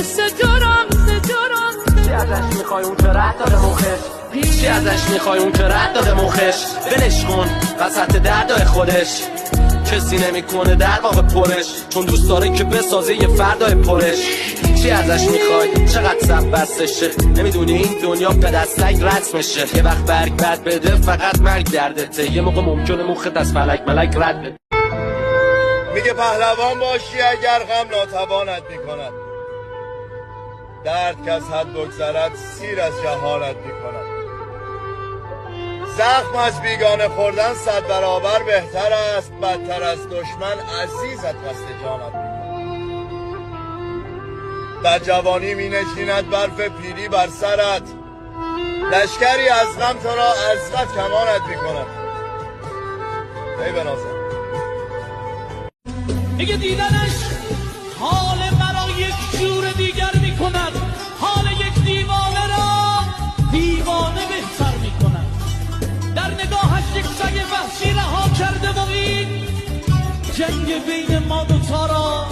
ستارم چی ازش میخوای اون که رد داره مخش چی ازش میخوای اون که رد داره مخش ولش کن وسط دردای خودش کسی نمیکنه در واقع پرش چون دوست داره که بسازه یه فردای پرش چی ازش میخوای چقدر سب بستشه نمیدونی این دنیا به دستک رسمشه یه وقت برگ بد بده فقط مرگ دردته یه موقع ممکنه مخت از فلک ملک رد بده میگه پهلوان باشی اگر غم ناتوانت میکند درد که از حد بگذرد سیر از جهانت میکند زخم از بیگانه خوردن 100 برابر بهتر است بدتر از دشمن عزیزت قصد جانت میکند در جوانی می نشیند برف پیری بر سرت لشکری از غم تو را عزت کمانت میکند ای بنازم میگه دیدنش حال مرا یک جور دیگر میکند حال یک دیوانه را دیوانه بهتر میکند در نگاهش یک سگ وحشی رها کرده و این جنگ بین ما دوتا را